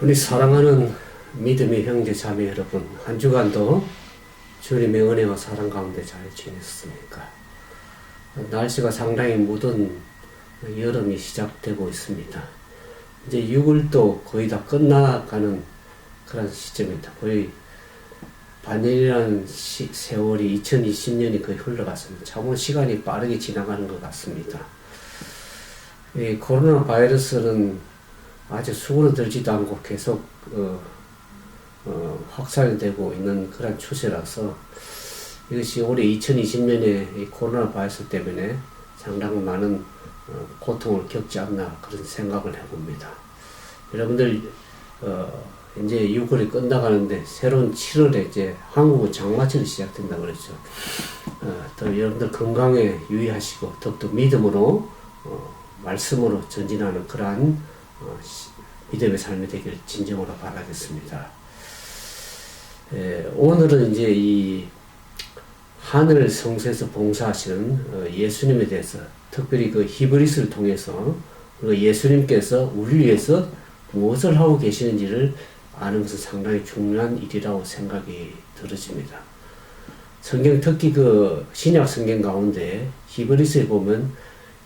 우리 사랑하는 믿음의 형제 자매 여러분, 한 주간도 주님의 은혜와 사랑 가운데 잘 지냈습니까? 날씨가 상당히 무더운 여름이 시작되고 있습니다. 이제 6월도 거의 다 끝나가는 그런 시점입니다. 거의 반년이라는 세월이 2020년이 거의 흘러갔습니다. 참으로 시간이 빠르게 지나가는 것 같습니다. 이 코로나 바이러스는 아직 수그러들지도 않고 계속 확산되고 있는 그런 추세라서 이것이 올해 2020년에 이 코로나 바이러스 때문에 상당히 많은 고통을 겪지 않나 그런 생각을 해봅니다. 여러분들 이제 6월이 끝나가는데 새로운 7월에 이제 한국은 장마철이 시작된다 그랬죠. 또 여러분들 건강에 유의하시고 더욱더 믿음으로 말씀으로 전진하는 그러한 믿음의 삶이 되기를 진정으로 바라겠습니다. 오늘은 이제 이 하늘 성소에서 봉사하시는 예수님에 대해서 특별히 그 히브리서를 통해서 예수님께서 우리를 위해서 무엇을 하고 계시는지를 아는 것은 상당히 중요한 일이라고 생각이 들어집니다. 성경 특히 그 신약 성경 가운데 히브리서에 보면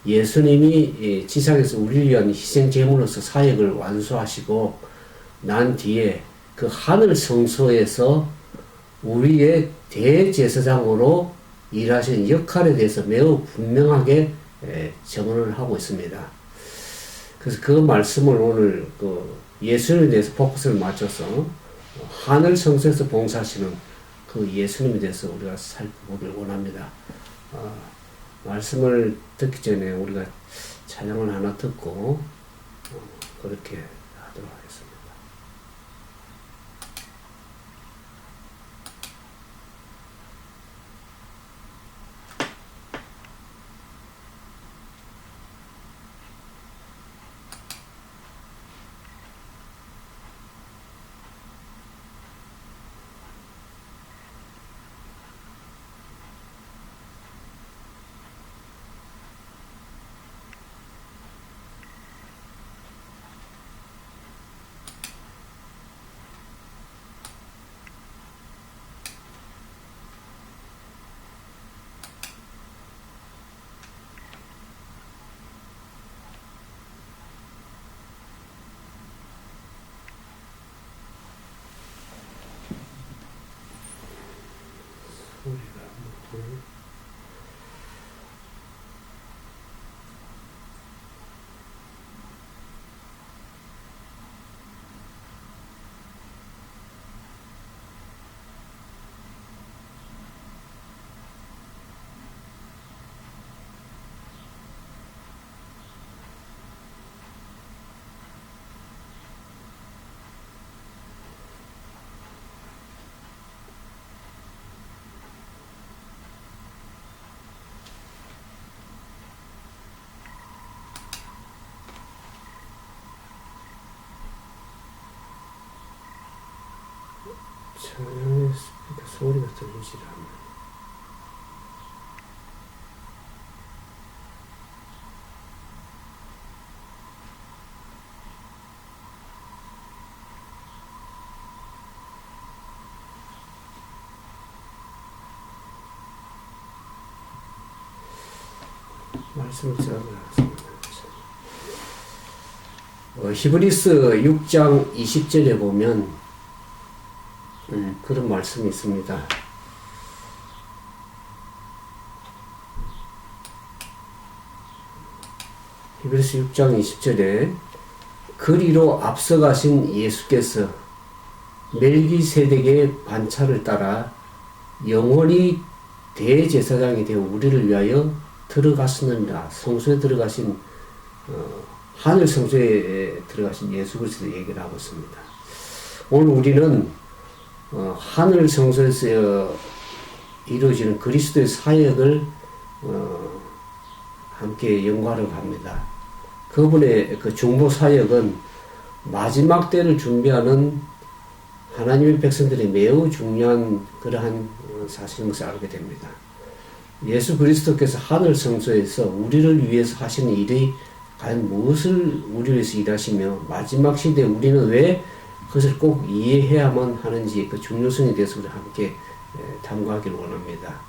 예수님이 지상에서 우리를 위한 희생 제물로서 사역을 완수하시고 난 뒤에 그 하늘 성소에서 우리의 대제사장으로 일하신 역할에 대해서 매우 분명하게 증언을 하고 있습니다. 그래서 그 말씀을 오늘 그 예수님에 대해서 포커스를 맞춰서 하늘 성소에서 봉사하시는 그 예수님에 대해서 우리가 살펴보길 원합니다. 말씀을 듣기 전에 우리가 찬양을 하나 듣고 그렇게 하도록 하겠습니다. 찬양의 스피커 소리가 들리지 않아요. 말씀을 들어보겠습니다. 히브리서 6장 20절에 보면 그런 말씀이 있습니다. 히브리서 6장 20절에 그리로 앞서가신 예수께서 멜기세덱의 반차를 따라 영원히 대제사장이 되어 우리를 위하여 들어가시느니라. 성소에 들어가신 하늘 성소에 들어가신 예수 그리스도 얘기를 하고 있습니다. 오늘 우리는 하늘 성소에서 이루어지는 그리스도의 사역을 함께 연구하려고 합니다. 그분의 그 중보 사역은 마지막 때를 준비하는 하나님의 백성들이 매우 중요한 그러한 사실인 것을 알게 됩니다. 예수 그리스도께서 하늘 성소에서 우리를 위해서 하시는 일이 과연 무엇을 우리를 위해서 일하시며 마지막 시대에 우리는 왜 그것을 꼭 이해해야만 하는지 그 중요성에 대해서 우리 함께 탐구하기를 원합니다.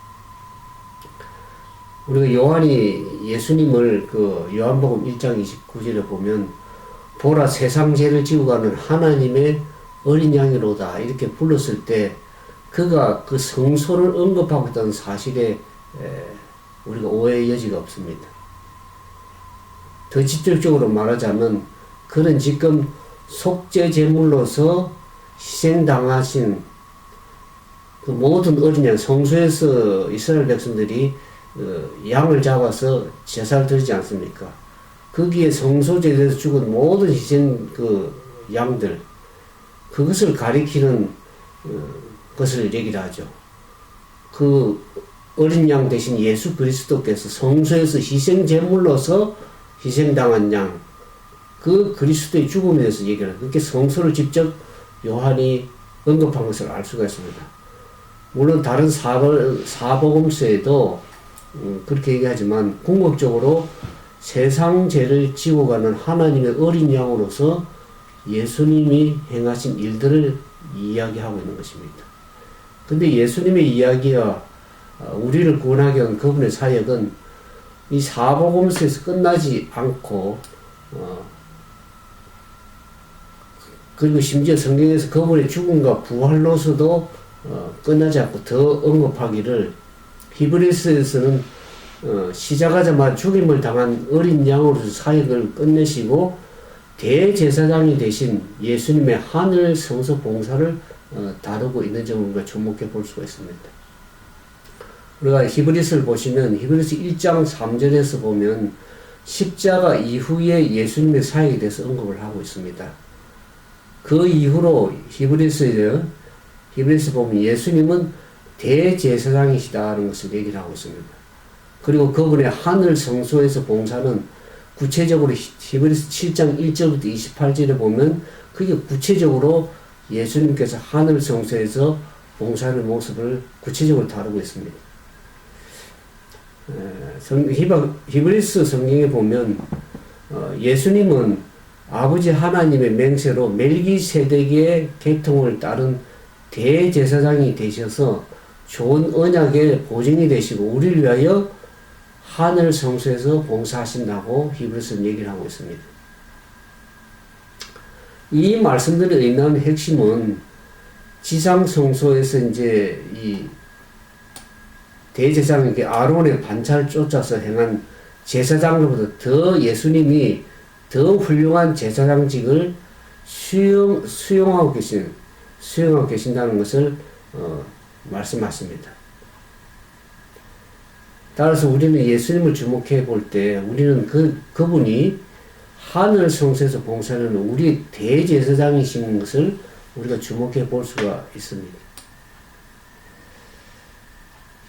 우리가 요한이 예수님을 그 요한복음 1장 29절에 보면 보라 세상 죄를 지고 가는 하나님의 어린 양이로다 이렇게 불렀을 때 그가 그 성소를 언급하고 있다는 사실에 우리가 오해의 여지가 없습니다. 더 직접적으로 말하자면 그는 지금 속죄 제물로서 희생당하신 그 모든 어린 양, 성소에서 이스라엘 백성들이 양을 잡아서 제사를 드리지 않습니까? 거기에 성소제에서 죽은 모든 희생 그 양들, 그것을 가리키는 것을 얘기를 하죠. 그 어린 양 대신 예수 그리스도께서 성소에서 희생 제물로서 희생당한 양, 그 그리스도의 죽음에 대해서 얘기를 해요. 그렇게 성소를 직접 요한이 언급한 것을 알 수가 있습니다. 물론 다른 사복음서에도 그렇게 얘기하지만 궁극적으로 세상 죄를 지고 가는 하나님의 어린 양으로서 예수님이 행하신 일들을 이야기하고 있는 것입니다. 근데 예수님의 이야기와 우리를 구원하기 위한 그분의 사역은 이 사복음서에서 끝나지 않고 그리고 심지어 성경에서 그분의 죽음과 부활로서도 끝나지 않고 더 언급하기를 히브리서에서는 시작하자마자 죽임을 당한 어린 양으로서 사역을 끝내시고 대제사장이 되신 예수님의 하늘 성소 봉사를 다루고 있는 점을 우리가 주목해 볼 수가 있습니다. 우리가 히브리서를 보시면 히브리서 1장 3절에서 보면 십자가 이후에 예수님의 사역에 대해서 언급을 하고 있습니다. 그 이후로 히브리서 보면 예수님은 대제사장이시다는 것을 얘기를 하고 있습니다. 그리고 그분의 하늘 성소에서 봉사는 구체적으로 히브리서 7장 1절부터 28절에 보면 그게 구체적으로 예수님께서 하늘 성소에서 봉사하는 모습을 구체적으로 다루고 있습니다. 히브리서 성경에 보면 예수님은 아버지 하나님의 맹세로 멜기세덱의 계통을 따른 대제사장이 되셔서 좋은 언약의 보증이 되시고 우리를 위하여 하늘 성소에서 봉사하신다고 히브리서는 얘기를 하고 있습니다. 이 말씀들을 의미하는 핵심은 지상 성소에서 이제 이 대제사장에게 아론의 반차를 쫓아서 행한 제사장으로부터 더 예수님이 더 훌륭한 제사장직을 수용하고 계신다는 것을 말씀하십니다. 따라서 우리는 예수님을 주목해 볼 때 우리는 그분이 하늘 성소에서 봉사하는 우리 대제사장이신 것을 우리가 주목해 볼 수가 있습니다.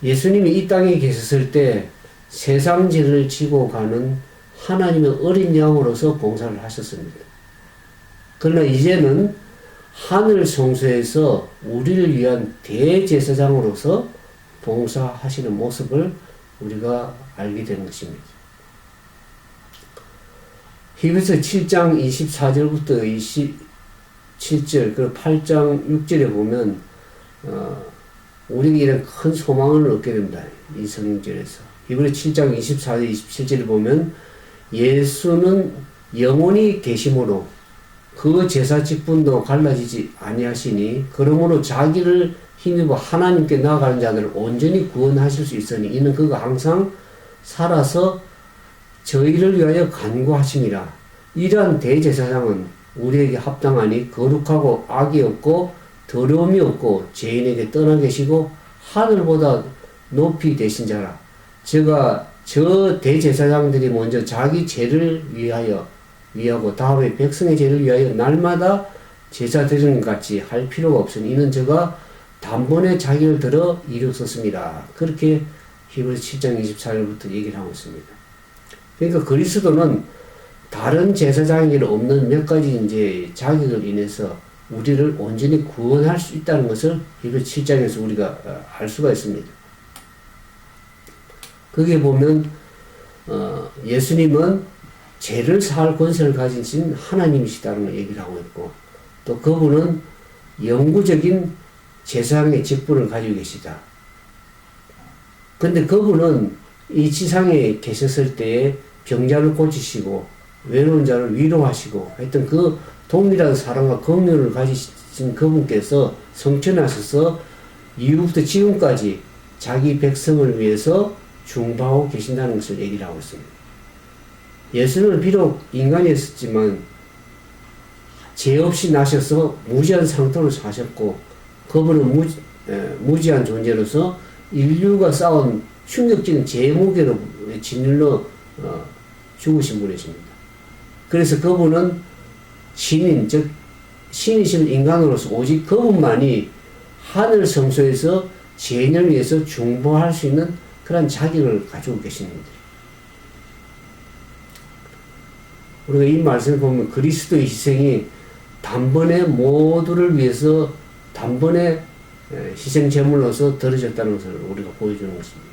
예수님이 이 땅에 계셨을 때 세상 죄를 지고 가는 하나님의 어린 양으로서 봉사를 하셨습니다. 그러나 이제는 하늘 성소에서 우리를 위한 대제사장으로서 봉사하시는 모습을 우리가 알게 되는 것입니다. 히브리서 7장 24절부터 27절, 그리고 8장 6절에 보면 우리에게 이런 큰 소망을 얻게 됩니다. 이 성경절에서. 히브리서 7장 24절, 27절에 보면 예수는 영원히 계심으로 그 제사 직분도 갈라지지 아니하시니 그러므로 자기를 힘입어 하나님께 나아가는 자들을 온전히 구원하실 수 있으니 이는 그가 항상 살아서 저희를 위하여 간구하심이라. 이러한 대제사장은 우리에게 합당하니 거룩하고 악이 없고 더러움이 없고 죄인에게 떠나 계시고 하늘보다 높이 되신 자라. 제가 저 대제사장들이 먼저 자기 죄를 위하고 다음에 백성의 죄를 위하여 날마다 제사 드리는 것 같이 할 필요가 없으니 이는 저가 단번에 자기를 들어 이루었습니다. 그렇게 히브리서 7장 24절부터 얘기를 하고 있습니다. 그러니까 그리스도는 다른 제사장에게는 없는 몇 가지 이제 자격을 인해서 우리를 온전히 구원할 수 있다는 것을 히브리서 7장에서 우리가 알 수가 있습니다. 거기에 보면 예수님은 죄를 사할 권세를 가지신 하나님이시다는 걸 얘기를 하고 있고, 또 또 그분은 영구적인 재상의 직분을 가지고 계시다. 근데 그분은 이 지상에 계셨을 때에 병자를 고치시고 외로운 자를 위로하시고 하여튼 그 동일한 사랑과 긍휼을 가지신 그분께서 성천하셔서 이후부터 지금까지 자기 백성을 위해서 중보하고 계신다는 것을 얘기를 하고 있습니다. 예수는 비록 인간이었지만 죄 없이 나셔서 무지한 상태로 사셨고 그분은 무지한 존재로서 인류가 쌓은 충격적인 죄의 무게로 짓눌러 죽으신 분이십니다. 그래서 그분은 신인, 즉 신이신 인간으로서 오직 그분만이 하늘 성소에서 죄인을 위해서 중보할 수 있는 그런 자격을 가지고 계십니다. 우리가 이 말씀을 보면 그리스도의 희생이 단번에 모두를 위해서 단번에 희생 제물로서 드려졌다는 것을 우리가 보여주는 것입니다.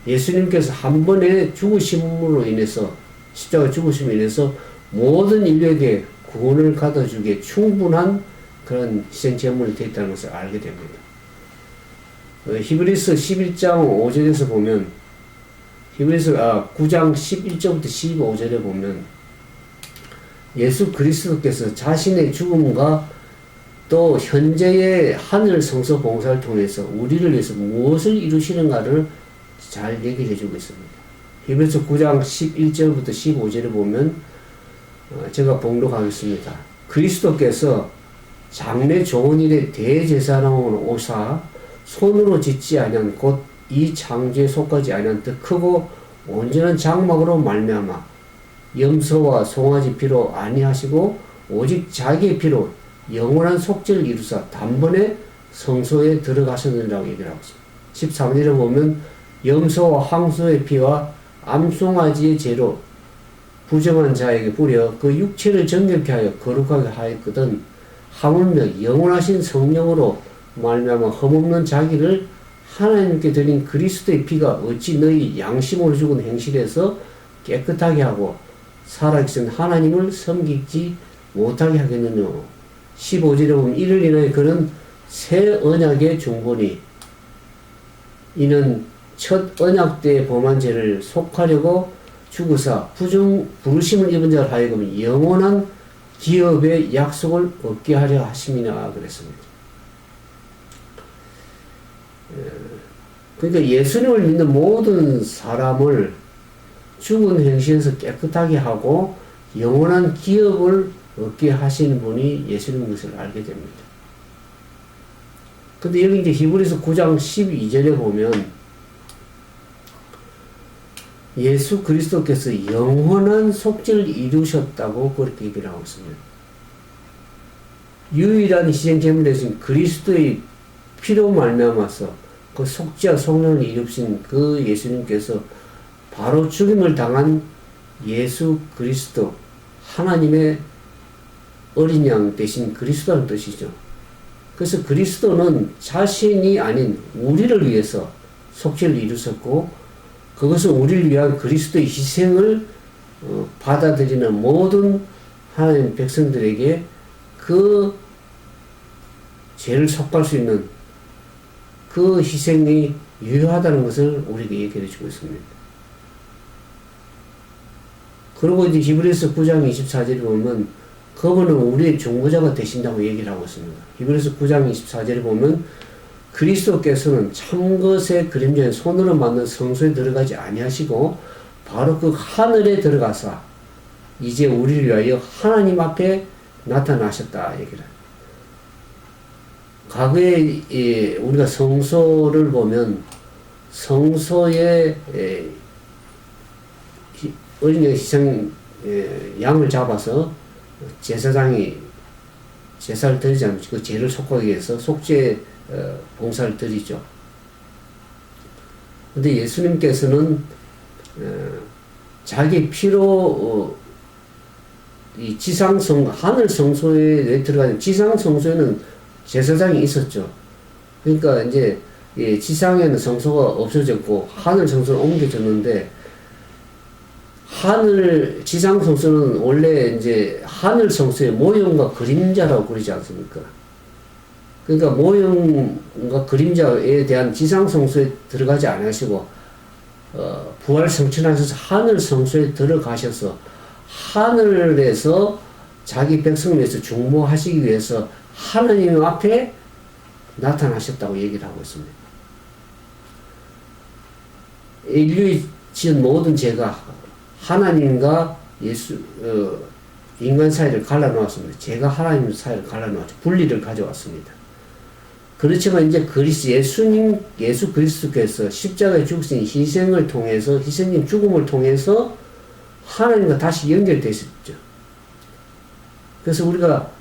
예수님께서 한 번에 죽으심으로 인해서 십자가 죽으심으로 인해서 모든 인류에게 구원을 가져주기에 충분한 그런 희생 제물이 되었다는 것을 알게 됩니다. 히브리서 11장 5절에서 보면 히브리서 9장 11절부터 15절에 보면 예수 그리스도께서 자신의 죽음과 또 현재의 하늘 성소 봉사를 통해서 우리를 위해서 무엇을 이루시는가를 잘 얘기해 주고 있습니다. 히브리서 9장 11절부터 15절에 보면 제가 봉독하겠습니다. 그리스도께서 장래 좋은 일에 대제사장으로 오사 손으로 짓지 아니한 곧 이 창조에 속하지 아니한 더 크고 온전한 장막으로 말미암아 염소와 송아지 피로 아니하시고 오직 자기의 피로 영원한 속죄를 이루사 단번에 성소에 들어가셨느라고 얘기를 하고 있습니다. 13절에 보면 염소와 황소의 피와 암송아지의 죄로 부정한 자에게 뿌려 그 육체를 정결케 하여 거룩하게 하였거든 하물며 영원하신 성령으로 말미암아 흠없는 자기를 하나님께 드린 그리스도의 피가 어찌 너희 양심으로 죽은 행실에서 깨끗하게 하고 살아계신 하나님을 섬기지 못하게 하겠느냐. 15절에 보면 이를 인하여 그는 새 언약의 중보니 이는 첫 언약 때의 범한 죄를 속하려고 죽으사 부르심을 입은 자를 하여금 영원한 기업의 약속을 얻게 하려 하심이나 그랬습니다. 그러니까 예수님을 믿는 모든 사람을 죽은 행실에서 깨끗하게 하고 영원한 기업을 얻게 하시는 분이 예수님인 것을 알게 됩니다. 근데 여기 이제 히브리서 9장 12절에 보면 예수 그리스도께서 영원한 속죄를 이루셨다고 그렇게 얘기를 하고 있습니다. 유일한 희생 제물 대신 그리스도의 피로 말미암아서 그 속죄와 성령을 이루신 그 예수님께서 바로 죽임을 당한 예수 그리스도 하나님의 어린 양 대신 그리스도라는 뜻이죠. 그래서 그리스도는 자신이 아닌 우리를 위해서 속죄를 이루셨고 그것은 우리를 위한 그리스도의 희생을 받아들이는 모든 하나님 백성들에게 그 죄를 속할 수 있는 그 희생이 유효하다는 것을 우리에게 얘기해 주고 있습니다. 그리고 이제 히브리서 9장 24절에 보면 그분은 우리의 중보자가 되신다고 얘기를 하고 있습니다. 히브리서 9장 24절에 보면 그리스도께서는 참것의 그림자인 손으로 만든 성소에 들어가지 아니하시고 바로 그 하늘에 들어가사 이제 우리를 위하여 하나님 앞에 나타나셨다 얘기를. 과거에 우리가 성소를 보면 성소에 어린 양 희생 양을 잡아서 제사장이 제사를 드리지 않고 그 죄를 속하기 위해서 속죄 봉사를 드리죠. 근데 예수님께서는 자기 피로 이 하늘 성소에 들어가는 지상 성소에는 제사장이 있었죠. 그러니까 이제 지상에는 성소가 없어졌고 하늘 성소로 옮겨졌는데 하늘 지상 성소는 원래 이제 하늘 성소의 모형과 그림자라고 그러지 않습니까? 그러니까 모형과 그림자에 대한 지상 성소에 들어가지 않으시고 부활 성취하셔서 하늘 성소에 들어가셔서 하늘에서 자기 백성을 위해서 중보하시기 위해서 하나님 앞에 나타나셨다고 얘기를 하고 있습니다. 인류의 지은 모든 죄가 하나님과 인간 사이를 갈라놓았습니다. 죄가 하나님 사이를 갈라놓았죠. 분리를 가져왔습니다. 그렇지만 이제 예수 그리스도께서 십자가에 죽으신 희생을 통해서, 희생님 죽음을 통해서 하나님과 다시 연결되셨죠. 그래서 우리가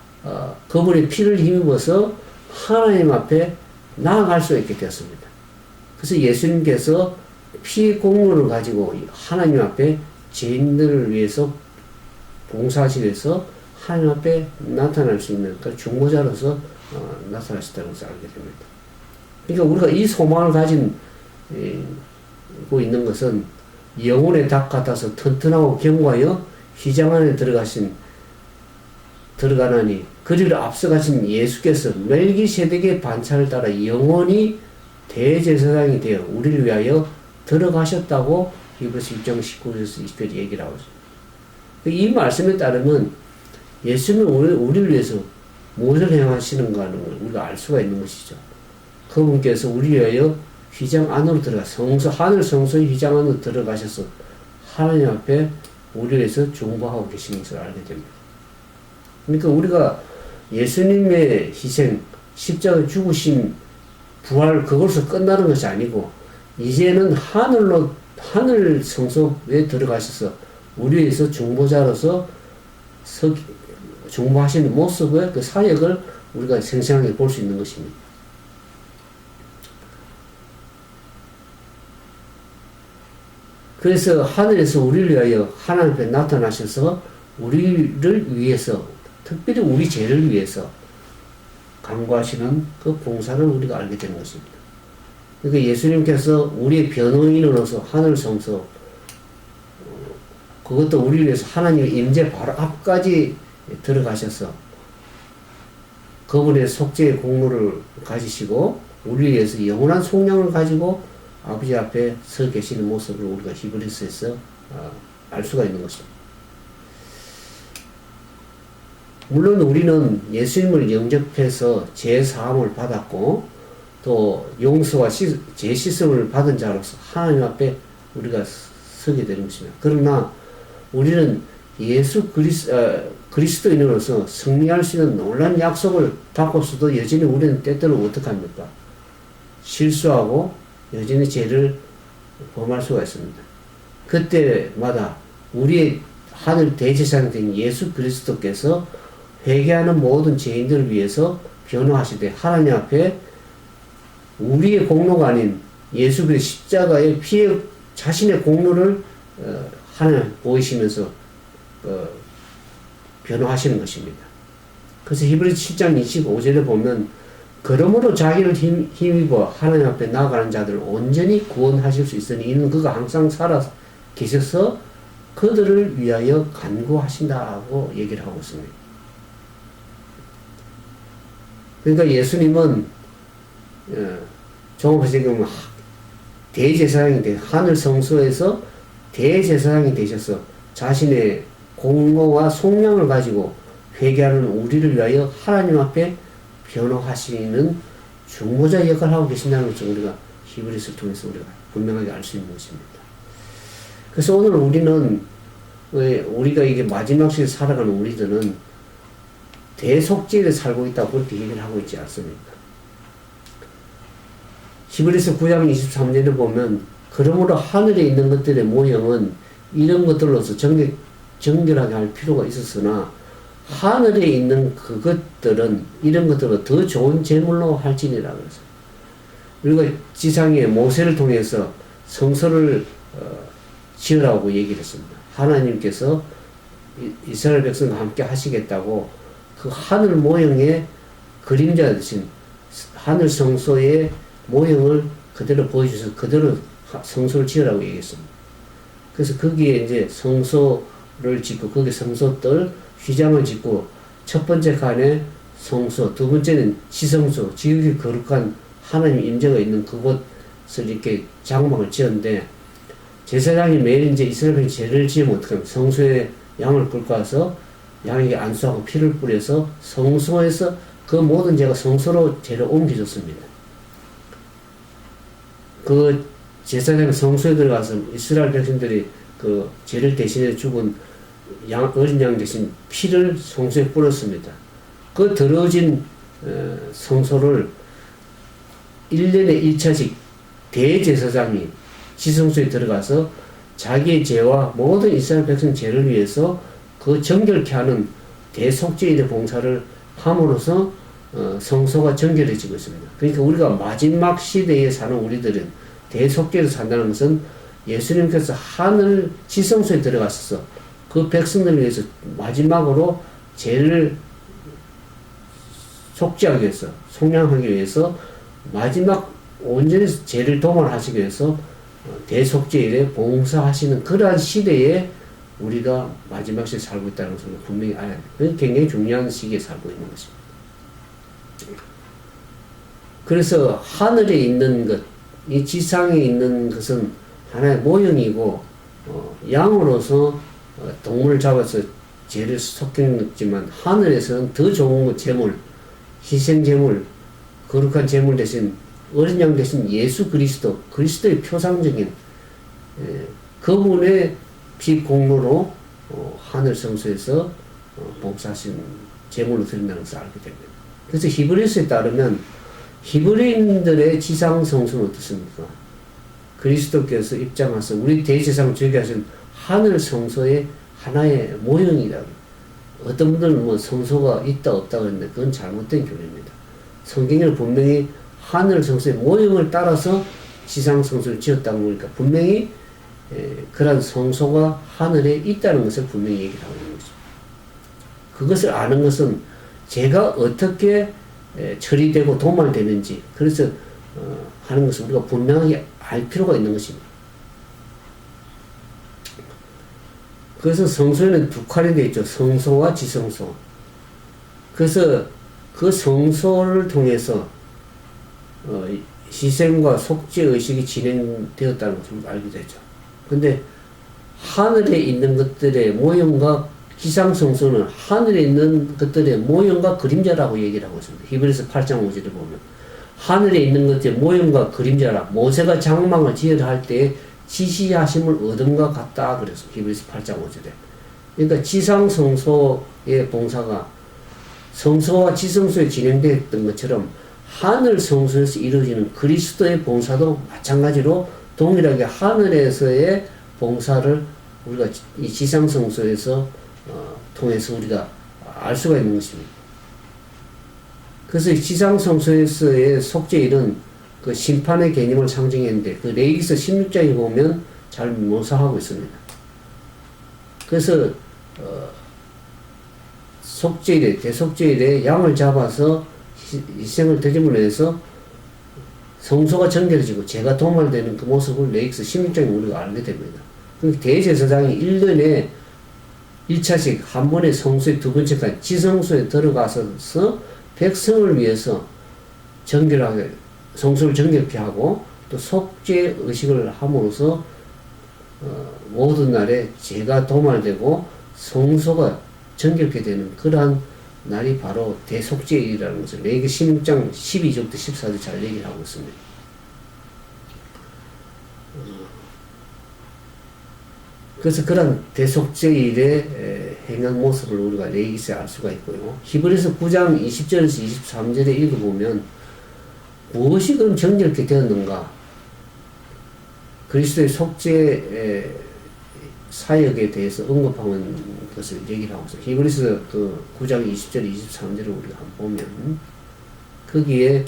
그분의 피를 힘입어서 하나님 앞에 나아갈 수 있게 되었습니다. 그래서 예수님께서 피의 공로를 가지고 하나님 앞에 죄인들을 위해서 봉사하시기 위해서 하나님 앞에 나타날 수 있는 그 중보자로서 나타나셨다는 것을 알게 됩니다. 그러니까 우리가 이 소망을 가지고 있는 것은 영혼의 닭 같아서 튼튼하고 견고하여 휘장 안에 들어가나니 그리를 앞서가신 예수께서 멜기세덱의 반차를 따라 영원히 대제사장이 되어 우리를 위하여 들어가셨다고 히브리서 1장 19절에서 20절에 얘기를 하고 있습니다. 이 말씀에 따르면 예수님은 우리를 위해서 무엇을 행하시는가 하는 걸 우리가 알 수가 있는 것이죠. 그분께서 우리를 위하여 휘장 안으로 하늘 성소의 휘장 안으로 들어가셔서 하나님 앞에 우리를 위해서 중보하고 계시는 것을 알게 됩니다. 그러니까 우리가 예수님의 희생, 십자가 죽으심, 부활, 그것으로 끝나는 것이 아니고, 이제는 하늘 성소에 들어가셔서 우리 위해서 중보자로서 중보하시는 모습의 그 사역을 우리가 생생하게 볼 수 있는 것입니다. 그래서 하늘에서 우리를 위하여 하나님 앞에 나타나셔서 우리를 위해서, 특별히 우리 죄를 위해서 간구하시는 그 봉사를 우리가 알게 되는 것입니다. 그러니까 예수님께서 우리의 변호인으로서 하늘 성소, 그것도 우리를 위해서 하나님의 임재 바로 앞까지 들어가셔서 그분의 속죄의 공로를 가지시고 우리를 위해서 영원한 속량을 가지고 아버지 앞에 서 계시는 모습을 우리가 히브리서에서 알 수가 있는 것입니다. 물론 우리는 예수님을 영접해서 죄 사함을 받았고 또 용서와 죄 씻음을 받은 자로서 하나님 앞에 우리가 서게 되는 것입니다. 그러나 우리는 예수 그리스도인으로서 승리할 수 있는 놀라운 약속을 받고서도 여전히 우리는 때때로 어떡합니까? 실수하고 여전히 죄를 범할 수가 있습니다. 그때마다 우리의 하늘 대제사장 된 예수 그리스도께서 회개하는 모든 죄인들을 위해서 변호하시되 하나님 앞에 우리의 공로가 아닌 예수 그리스도의 십자가의 피에 자신의 공로를 하나님 보이시면서 변호하시는 것입니다. 그래서 히브리서 7장 25절에 보면 그러므로 자기를 힘입어 하나님 앞에 나아가는 자들을 온전히 구원하실 수 있으니 이는 그가 항상 살아 계셔서 그들을 위하여 간구하신다고 얘기를 하고 있습니다. 그러니까 예수님은 종합해서 보면 대제사장이 돼 하늘 성소에서 대제사장이 되셔서 자신의 공로와 속량을 가지고 회개하는 우리를 위하여 하나님 앞에 변호하시는 중보자 역할을 하고 계신다는 것을 우리가 히브리서를 통해서 우리가 분명하게 알 수 있는 것입니다. 그래서 오늘 우리가 이게 마지막 시대에 살아가는 우리들은 대속죄를 살고 있다고 그렇게 얘기를 하고 있지 않습니까? 히브리서 9장 23절을 보면 그러므로 하늘에 있는 것들의 모형은 이런 것들로서 정결하게 할 필요가 있었으나 하늘에 있는 그것들은 이런 것들로 더 좋은 제물로 할지니라 그래서 우리가 지상에 모세를 통해서 성소를 지으라고 얘기를 했습니다. 하나님께서 이스라엘 백성과 함께 하시겠다고 그 하늘 모형의 그림자 대신 하늘 성소의 모형을 그대로 보여주셔서 그대로 성소를 지으라고 얘기했습니다. 그래서 거기에 이제 성소를 짓고 거기에 성소뜰 휘장을 짓고 첫 번째 칸에 성소, 두 번째는 지성소, 지극히 거룩한 하나님 임재가 있는 그곳을 이렇게 장막을 지었는데 제사장이 매일 이제 이스라엘의 죄를 지으면 어떡하면 성소에 양을 끌고 와서 양에게 안수하고 피를 뿌려서 성소에서 그 모든 죄가 성소로 죄를 옮겨줬습니다. 그 제사장 성소에 들어가서 이스라엘 백성들이 그 죄를 대신해 죽은 어린 양 대신 피를 성소에 뿌렸습니다. 그 더러워진 성소를 1년에 1차씩 대제사장이 지성소에 들어가서 자기의 죄와 모든 이스라엘 백성 죄를 위해서 그 정결케 하는 대속죄일의 봉사를 함으로써 성소가 정결해지고 있습니다. 그러니까 우리가 마지막 시대에 사는 우리들은 대속죄로 산다는 것은 예수님께서 하늘 지성소에 들어가셔서 그 백성들을 위해서 마지막으로 죄를 속죄하기 위해서, 속량하기 위해서 마지막 온전히 죄를 도말하시기 위해서 대속죄일에 봉사하시는 그러한 시대에 우리가 마지막 시대에 살고 있다는 것을 분명히 알아야 돼요. 그건 굉장히 중요한 시기에 살고 있는 것입니다. 그래서 하늘에 있는 것, 이 지상에 있는 것은 하나의 모형이고 양으로서 동물을 잡아서 죄를 속였지만 하늘에서는 더 좋은 제물, 희생 제물, 거룩한 제물 대신 어린 양 대신 예수 그리스도, 그리스도의 표상적인 그분의 피 공로로 하늘 성소에서 봉사하신 제물로 드린다는 것을 알게 됩니다. 그래서 히브리서에 따르면 히브리인들의 지상 성소는 어떻습니까? 그리스도께서 입장하셔서 우리 대제사장 저기 하신 하늘 성소의 하나의 모형이다. 어떤 분들은 뭐 성소가 있다 없다 그랬는데 그건 잘못된 교리입니다. 성경에는 분명히 하늘 성소의 모형을 따라서 지상 성소를 지었다고 보니까 분명히 그런 성소가 하늘에 있다는 것을 분명히 얘기를 하고 있는 것입니다. 그것을 아는 것은 제가 어떻게 처리되고 도말되는지 그래서 하는 것을 우리가 분명하게 알 필요가 있는 것입니다. 그래서 성소에는 두 칸이 되어 있죠. 성소와 지성소. 그래서 그 성소를 통해서 희생과 속죄 의식이 진행되었다는 것을 알게 되죠. 근데 하늘에 있는 것들의 모형과 기상성소는 하늘에 있는 것들의 모형과 그림자라고 얘기를 하고 있습니다. 히브리서 8장 5절에 보면 하늘에 있는 것의 모형과 그림자라 모세가 장막을 지으려 할 때에 지시하심을 얻음과 같다 그래서 히브리서 8장 5절에 그러니까 지상성소의 봉사가 성소와 지성소에 진행되었던 것처럼 하늘 성소에서 이루어지는 그리스도의 봉사도 마찬가지로 동일하게 하늘에서의 봉사를 우리가 이 지상성소에서 통해서 우리가 알 수가 있는 것입니다. 그래서 지상성소에서의 속죄일은 그 심판의 개념을 상징했는데 그 레위기서 16장에 보면 잘 묘사하고 있습니다. 그래서 속죄일에 대속죄일에 양을 잡아서 희생을 드림으로 해서 성소가 정결해지고 죄가 도말되는 그 모습을 레위기서 16장에 우리가 알게 됩니다. 대제사장이 1년에 1차씩 한 번에 성소의 두 번째까지 지성소에 들어가서 백성을 위해서 정결하게 성소를 정결케 하고 또 속죄 의식을 함으로써 모든 날에 죄가 도말되고 성소가 정결케 되는 그러한 날이 바로 대속죄일이라는 것을 레위기 16장 12절부터 14절 잘 얘기를 하고 있습니다. 그래서 그런 대속죄일의 행한 모습을 우리가 레위기서에 알 수가 있고요. 히브리서 9장 20절에서 23절에 읽어보면 무엇이 그럼 정결케 되었는가? 그리스도의 속죄 사역에 대해서 언급하는 것을 얘기를 하고 있어요. 히브리서 그 9장 20절, 23절을 우리가 한번 보면 거기에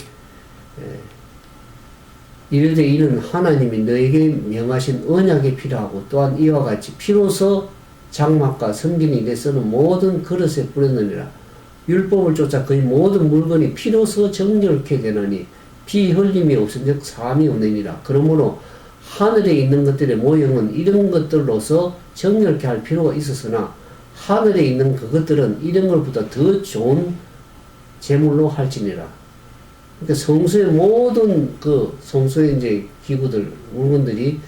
이르되 이는 하나님이 너에게 명하신 언약에 필요하고 또한 이와 같이 피로서 장막과 섬기는 일에 쓰는 모든 그릇에 뿌렸느니라. 율법을 쫓아 그의 모든 물건이 피로서 정결케 되나니 피 흘림이 없은즉 사함이 없느니라. 그러므로 하늘에 있는 것들의 모형은 이런 것들로서 정결케 할 필요가 있었으나 하늘에 있는 그것들은 이런 것보다 더 좋은 제물로 할지니라. 그러니까 성소의 모든 그 성소의 이제 기구들, 물건들이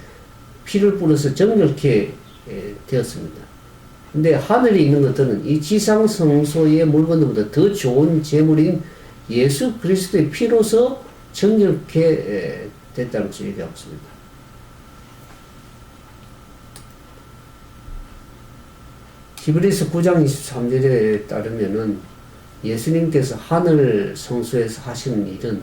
피를 뿌려서 정결케 되었습니다. 근데 하늘에 있는 것들은 이 지상 성소의 물건들보다 더 좋은 제물인 예수 그리스도의 피로서 정결케 됐다는 것을 얘기하고 있습니다. 히브리서 9장 23절에 따르면은 예수님께서 하늘 성소에서 하시는 일은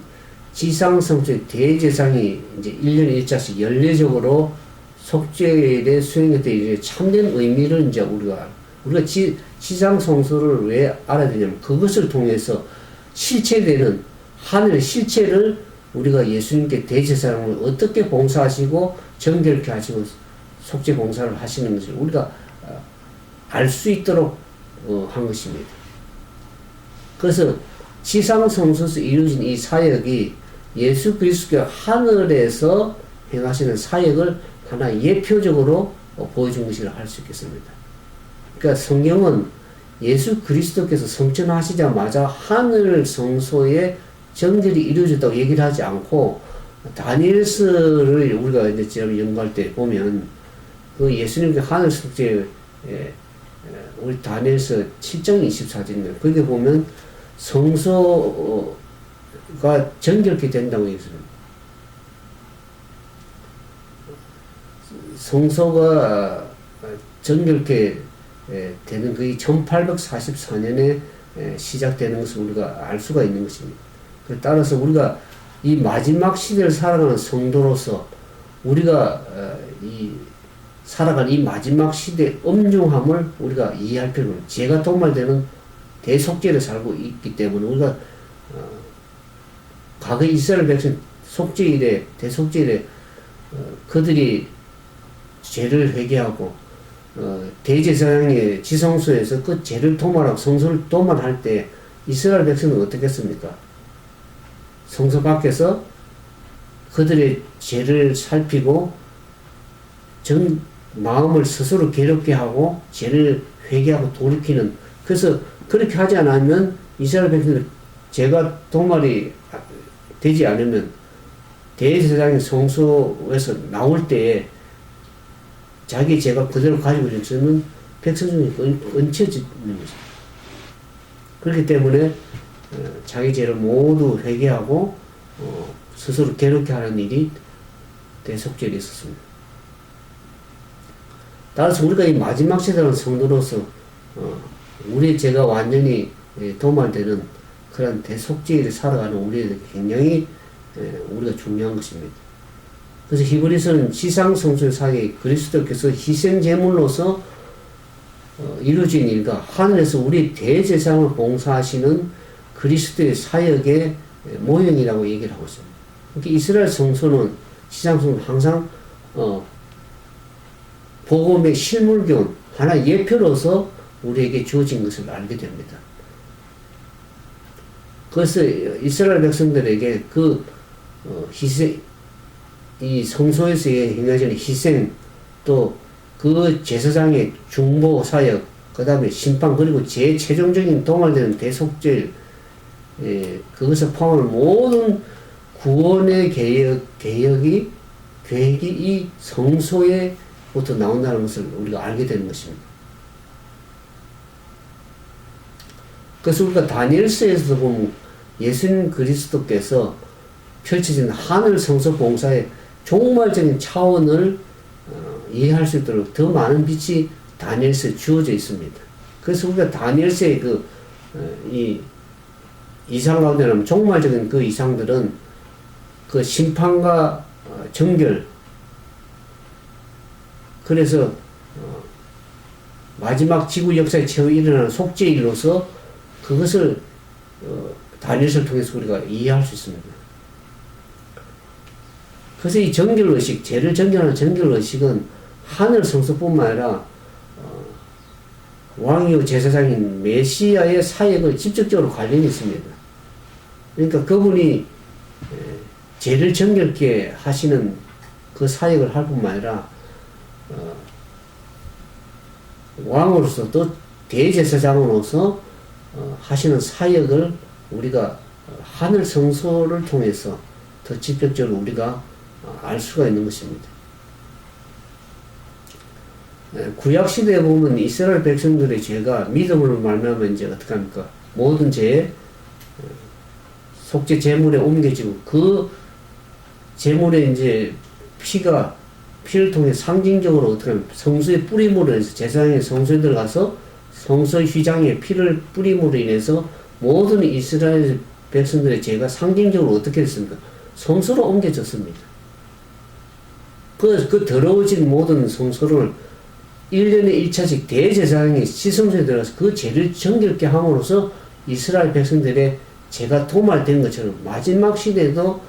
지상 성소의 대제사장이 이제 1년에 1차씩 연례적으로 속죄일에 수행했던 일에 참된 의미를 이제 우리가 지상 성소를 왜 알아야 되냐면 그것을 통해서 실체되는 하늘의 실체를 우리가 예수님께 대제사장을 어떻게 봉사하시고 정결케 하시고 속죄 봉사를 하시는 것을 우리가 알 수 있도록 한 것입니다. 그래서 지상 성소에서 이루어진 이 사역이 예수 그리스도가 하늘에서 행하시는 사역을 하나 예표적으로 보여준 것이라 할 수 있겠습니다. 그러니까 성경은 예수 그리스도께서 성천하시자마자 하늘 성소에 정결이 이루어졌다고 얘기를 하지 않고 다니엘서를 우리가 이제 지금 연구할 때 보면 그 예수님께 하늘 속죄 우리 다니엘서 7장 24절인데 거기 보면 성소가 정결케 된다고 얘기했습니다. 성소가 정결케 되는 그게 1844년에 시작되는 것을 우리가 알 수가 있는 것입니다. 따라서 우리가 이 마지막 시대를 살아가는 성도로서 우리가 살아가는 이 마지막 시대의 엄중함을 우리가 이해할 필요가 있습니다. 죄가 도말되는 대속죄를 살고 있기 때문에 우리가 과거 이스라엘 백성 속죄일에 대속죄일에 그들이 죄를 회개하고 대제사장의 지성소에서 그 죄를 도말하고 성소를 도말할 때 이스라엘 백성은 어떻게 했습니까? 성소 밖에서 그들의 죄를 살피고 마음을 스스로 괴롭게 하고 죄를 회개하고 돌이키는, 그래서 그렇게 하지 않으면 이스라엘 백성들 죄가 도말이 되지 않으면 대제사장의 성소에서 나올 때에 자기 죄가 그대로 가지고 있으면 백성 중에 얹혀지는 거죠. 그렇기 때문에 자기 죄를 모두 회개하고 스스로 괴롭게 하는 일이 대속죄에 있었습니다. 따라서 우리가 이 마지막 세대라는 성도로서 우리의 죄가 완전히 도말되는 그런 대속죄를 살아가는 우리에게 굉장히 우리가 중요한 것입니다. 그래서 히브리서는 지상 성소의 사역이 그리스도께서 희생 제물로서 이루어진 일과 하늘에서 우리 대제사장을 봉사하시는 그리스도의 사역의 모형이라고 얘기를 하고 있습니다. 그러니까 이스라엘 성소는 지상 성소는 항상 복음의 실물교훈 하나 예표로서 우리에게 주어진 것을 알게 됩니다. 그래서 이스라엘 백성들에게 그 희생, 이 성소에서 행해지는 희생, 또 그 제사장의 중보 사역, 그 다음에 심판, 그리고 최종적인 도말되는 대속죄, 그것을 포함한 모든 구원의 계획이 이 성소에부터 나온다는 것을 우리가 알게 되는 것입니다. 그래서 우리가 다니엘서에서 보면 예수님 그리스도께서 펼쳐진 하늘 성소 봉사의 종말적인 차원을 이해할 수 있도록 더 많은 빛이 다니엘서에 주어져 있습니다. 그래서 우리가 다니엘서의 이 이상 가운데 나면 종말적인 그 이상들은 그 심판과 정결, 그래서 마지막 지구 역사에 처음 일어나는 속죄일로서 그것을 다니엘서를 통해서 우리가 이해할 수 있습니다. 그래서 이 정결의식, 죄를 정결하는 정결의식은 하늘 성소뿐만 아니라 왕이요 제사장인 메시아의 사역을 직접적으로 관련이 있습니다. 그러니까 그분이 죄를 정결케 하시는 그 사역을 할 뿐만 아니라 왕으로서 또 대제사장으로서 하시는 사역을 우리가 하늘 성소를 통해서 더 직접적으로 우리가 알 수가 있는 것입니다. 구약 시대에 보면 이스라엘 백성들의 죄가 믿음으로 말미암아 이제 어떻게 합니까? 모든 죄 속죄 제물에 옮겨지고 그 제물에 이제 피를 통해 상징적으로 어떻게 하면 성소의 뿌림으로 인해서 제사장의 성소에 들어가서 성소의 휘장에 피를 뿌림으로 인해서 모든 이스라엘 백성들의 죄가 상징적으로 어떻게 됐습니까? 성소로 옮겨졌습니다. 그 더러워진 모든 성소를 1년에 1차씩 대제사장이 시성소에 들어가서 그 죄를 정결케 함으로써 이스라엘 백성들의 죄가 도말된 것처럼 마지막 시대에도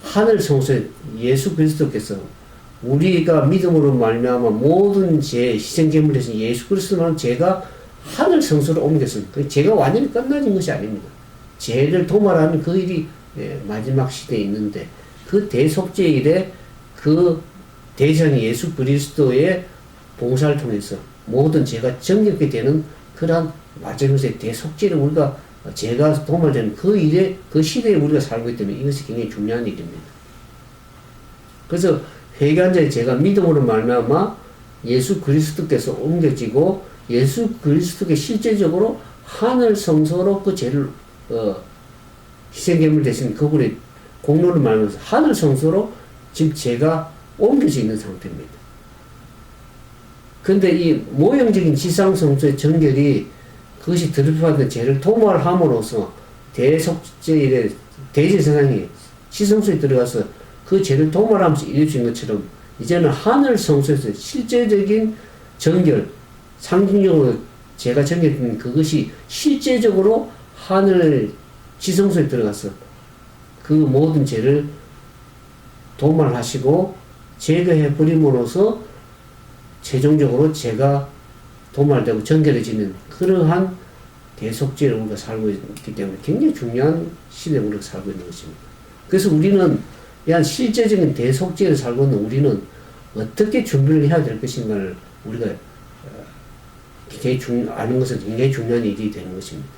하늘 성소에 예수 그리스도께서 우리가 믿음으로 말미암아 모든 죄 희생제물 대신 예수 그리스도만 죄가 하늘 성소로 옮겼습니다. 그 죄가 완전히 끝나진 것이 아닙니다. 죄를 도말하는 그 일이 마지막 시대에 있는데 그 대속죄일에 그 대상이 예수 그리스도의 봉사를 통해서 모든 죄가 정결케 되는 그러한 마지막의 대속죄를 우리가 죄가 도말되는 그 일에 그 시대에 우리가 살고 있기 때문에 이것이 굉장히 중요한 일입니다. 그래서 회개한 자의 죄가 믿음으로 말미암아 예수 그리스도께서 옮겨지고 예수 그리스도께 실제적으로 하늘 성소로 그 죄를 희생제물 대신 그분의 공로를 말하면서 하늘 성소로 지금 죄가 옮겨져 있는 상태입니다. 근데 이 모형적인 지상 성소의 정결이 그것이 드러받은 죄를 도말함으로써 대속죄일에 대제사장이 시성소에 들어가서 그 죄를 도말하면서 이루어진 것처럼 이제는 하늘 성소에서 실제적인 정결, 상징적으로 죄가 정결된 그것이 실제적으로 하늘 지성소에 들어가서 그 모든 죄를 도말하시고 제거해 버림으로써 최종적으로 죄가 도말되고 정결해지는 그러한 대속죄를 우리가 살고 있기 때문에 굉장히 중요한 시대에 우리가 살고 있는 것입니다. 그래서 우리는 이한 실제적인 대속죄를 살고 있는 우리는 어떻게 준비를 해야 될 것인가를 우리가 아는 것은 굉장히 중요한 일이 되는 것입니다.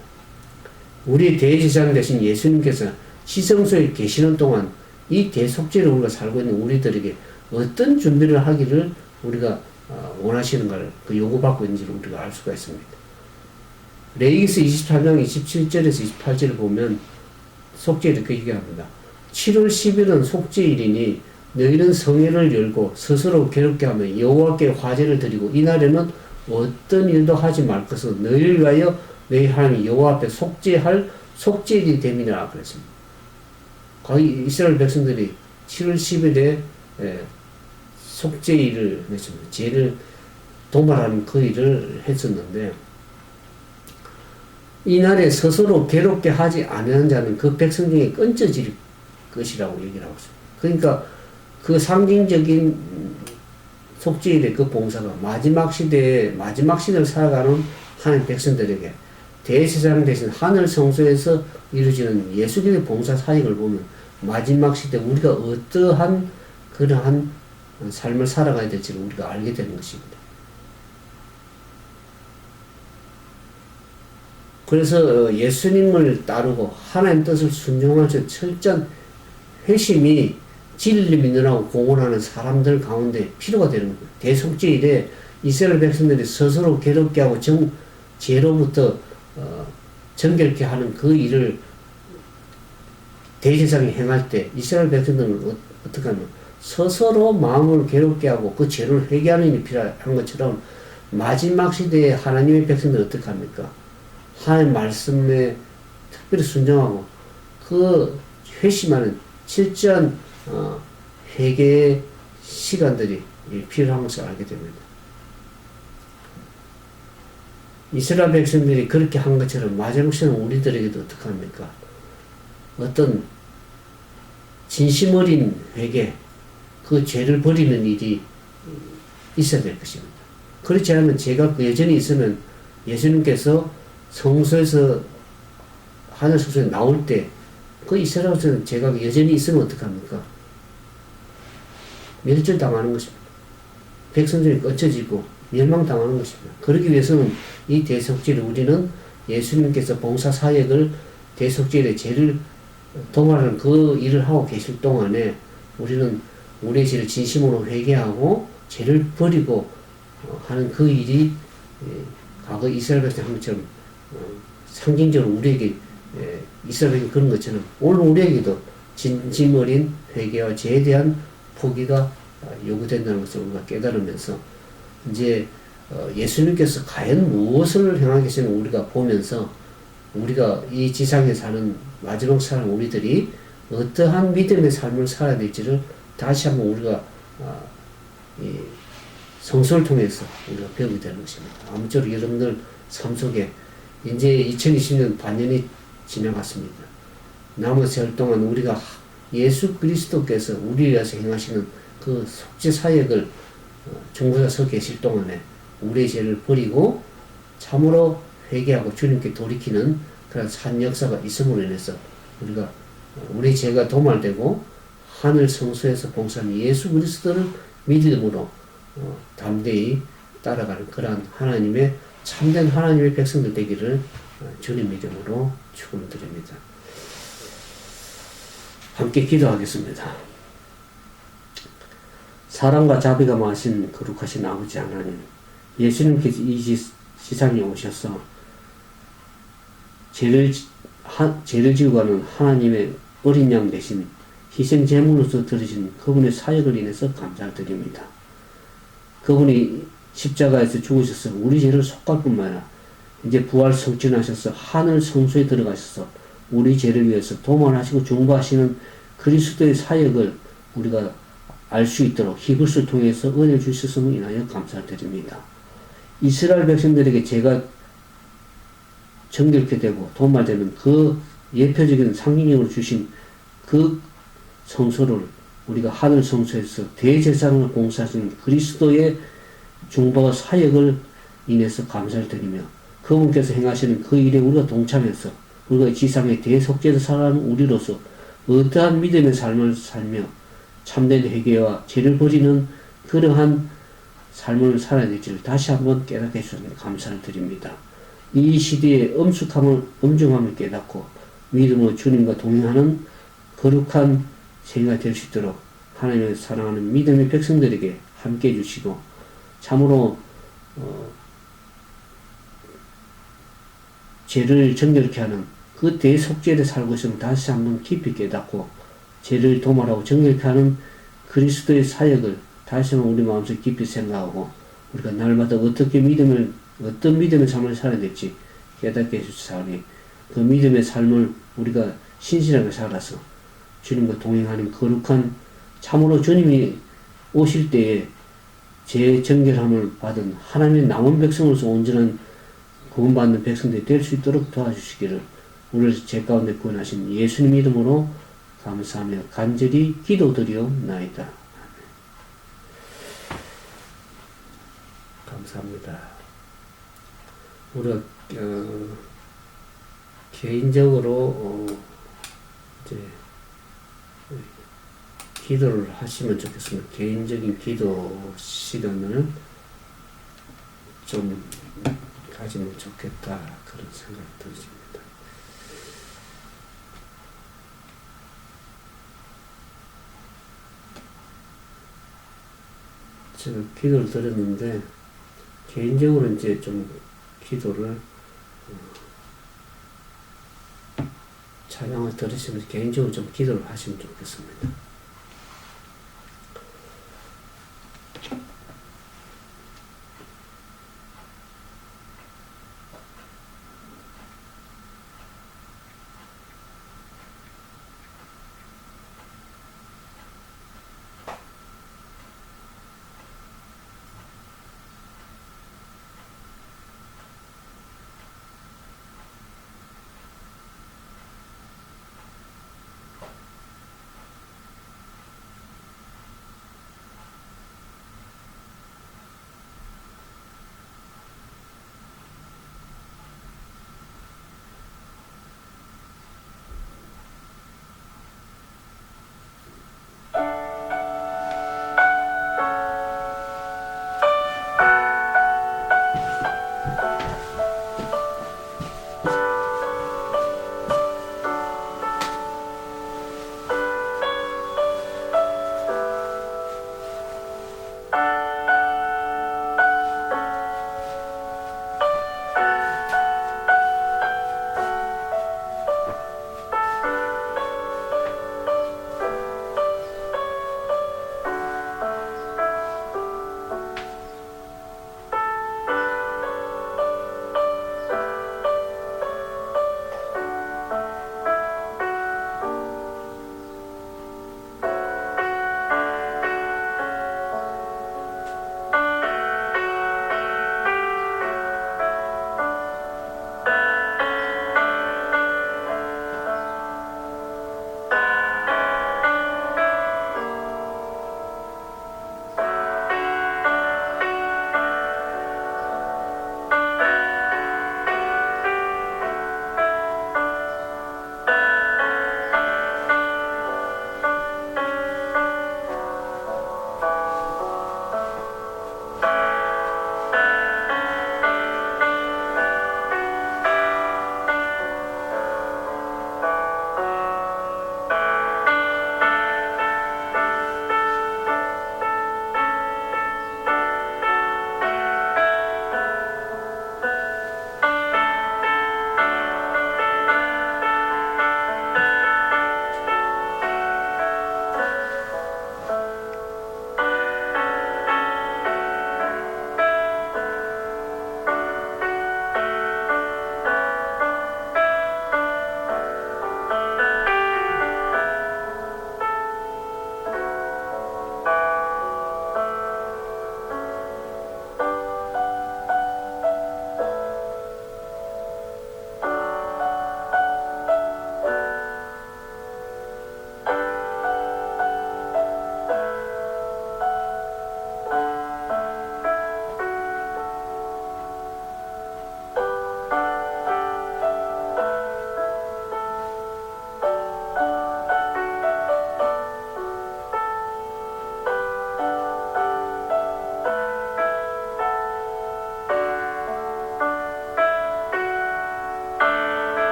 우리 대제사장 되신 예수님께서 시성소에 계시는 동안 이 대속죄를 우리가 살고 있는 우리들에게 어떤 준비를 하기를 우리가 원하시는가를 그 요구받고 있는지를 우리가 알 수가 있습니다. 레위기서 23장 27절에서 28절을 보면 속죄 이렇게 얘기합니다. 7월 10일은 속죄일이니 너희는 성회를 열고 스스로 괴롭게 하며 여호와께 화제를 드리고 이날에는 어떤 일도 하지 말 것은 너희를 위하여 너희 하나님 여호와 앞에 속죄할 속죄일이 됨이라 그랬습니다. 거의 이스라엘 백성들이 7월 10일에 속죄일을 했습니다. 죄를 도말하는 그 일을 했었는데 이날에 스스로 괴롭게 하지 않은 자는 그 백성 중에 끊어질 것이라고 얘기를 하고 있습니다. 그러니까 그 상징적인 속죄일의 그 봉사가 마지막 시대를 살아가는 하나님 백성들에게 대제사장 대신 하늘 성소에서 이루어지는 예수님의 봉사 사역을 보면 마지막 시대 우리가 어떠한 그러한 삶을 살아가야 될지를 우리가 알게 되는 것입니다. 그래서 예수님을 따르고 하나님 뜻을 순종할 수 철저한 회심이 진리를 믿으라고 공언하는 사람들 가운데 필요가 되는 거예요. 대속죄일에 이스라엘 백성들이 스스로 괴롭게 하고 죄로부터 정결케 하는 그 일을 대제사장이 행할 때 이스라엘 백성들은 어떻게 하면 스스로 마음을 괴롭게 하고 그 죄를 회개하는 일이 필요한 것처럼 마지막 시대에 하나님의 백성들은 어떻게 합니까? 하나님 말씀에 특별히 순종하고 그 회심하는 실전 회개의 시간들이 필요한 것을 알게 됩니다. 이스라엘 백성들이 그렇게 한 것처럼 마지막 시대는 우리들에게도 어떻게 합니까? 어떤 진심 어린 회개, 그 죄를 버리는 일이 있어야 될 것입니다. 그렇지 않으면 죄가 여전히 있으면 예수님께서 성소에서 하늘 성소에 나올 때 그 이스라엘에서는 죄가 여전히 있으면 어떡합니까? 멸절당하는 것입니다. 백성들이 꺼쳐지고 멸망당하는 것입니다. 그러기 위해서는 이 대속죄를 우리는 예수님께서 봉사 사역을 대속죄의 죄를 도말하는 그 일을 하고 계실 동안에 우리는 우리의 죄를 진심으로 회개하고 죄를 버리고 하는 그 일이 과거 이스라엘 백성 한 것처럼 상징적으로 우리에게 이스라엘에게 그런 것처럼 오늘 우리에게도 진심 어린 회개와 죄에 대한 포기가 요구된다는 것을 우리가 깨달으면서 이제 예수님께서 과연 무엇을 행하겠으면 우리가 보면서 우리가 이 지상에 사는 마지막 사람 우리들이 어떠한 믿음의 삶을 살아야 될지를 다시 한번 우리가 이 성서를 통해서 우리가 배우게 되는 것입니다. 아무쪼록 여러분들 삶 속에 이제 2020년 반년이 지나갔습니다. 남은 세월 동안 우리가 예수 그리스도께서 우리를 위해서 행하시는 그 속죄 사역을 중보자 서 계실 동안에 우리의 죄를 버리고 참으로 회개하고 주님께 돌이키는 그런 산 역사가 있음으로 인해서 우리가 우리 죄가 도말되고 하늘 성소에서 봉사하는 예수 그리스도를 믿음으로 담대히 따라가는 그러한 하나님의 참된 하나님의 백성들 되기를 주님 이름으로 축원드립니다. 함께 기도하겠습니다. 사랑과 자비가 많으신 거룩하신 아버지 하나님, 예수님께서 이 세상에 오셔서 죄를 지고 가는 하나님의 어린 양 대신 희생 제물로서 들으신 그분의 사역을 인해서 감사드립니다. 그분이 십자가에서 죽으셔서 우리 죄를 속할 뿐만 아니라 이제 부활 성취하셔서 하늘 성소에 들어가셔서 우리 죄를 위해서 도만하시고 중보하시는 그리스도의 사역을 우리가 알 수 있도록 히브리서를 통해서 은혜 주셨음을 인하여 감사드립니다. 이스라엘 백성들에게 죄가 정결케 되고 도말되는 그 예표적인 상징적으로 주신 그 성소를 우리가 하늘 성소에서 대제사장을 봉사하시는 그리스도의 중보와 사역을 인해서 감사를 드리며 그분께서 행하시는 그 일에 우리가 동참해서 우리가 지상의 대속죄를 살아가는 우리로서 어떠한 믿음의 삶을 살며 참된 회개와 죄를 버리는 그러한 삶을 살아야 될지를 다시 한번 깨닫게 해주셔서 감사를 드립니다. 이 시대의 엄중함을 깨닫고 믿음으로 주님과 동행하는 거룩한 생애가 될 수 있도록 하나님을 사랑하는 믿음의 백성들에게 함께 해주시고 참으로 죄를 정결케 하는 그 대속죄를 살고 있으면 다시 한번 깊이 깨닫고 죄를 도말하고 정결케 하는 그리스도의 사역을 다시 한번 우리 마음속에 깊이 생각하고 우리가 날마다 어떤 믿음의 삶을 살아야 될지 깨닫게 해주시사오니 그 믿음의 삶을 우리가 신실하게 살아서 주님과 동행하는 거룩한 참으로 주님이 오실 때에 죄 정결함을 받은 하나님의 남은 백성으로서 온전한 구원받는 백성들이 될 수 있도록 도와주시기를 우리를 죄 가운데 구원하신 예수님 이름으로 감사하며 간절히 기도드리옵나이다. 감사합니다. 우리가 개인적으로 이제 기도를 하시면 좋겠습니다. 개인적인 기도 시간을 좀 가지면 좋겠다 그런 생각이 들었습니다. 제가 기도를 드렸는데 개인적으로 이제 좀 기도를 찬양을 들으시면서 개인적으로 좀 기도를 하시면 좋겠습니다.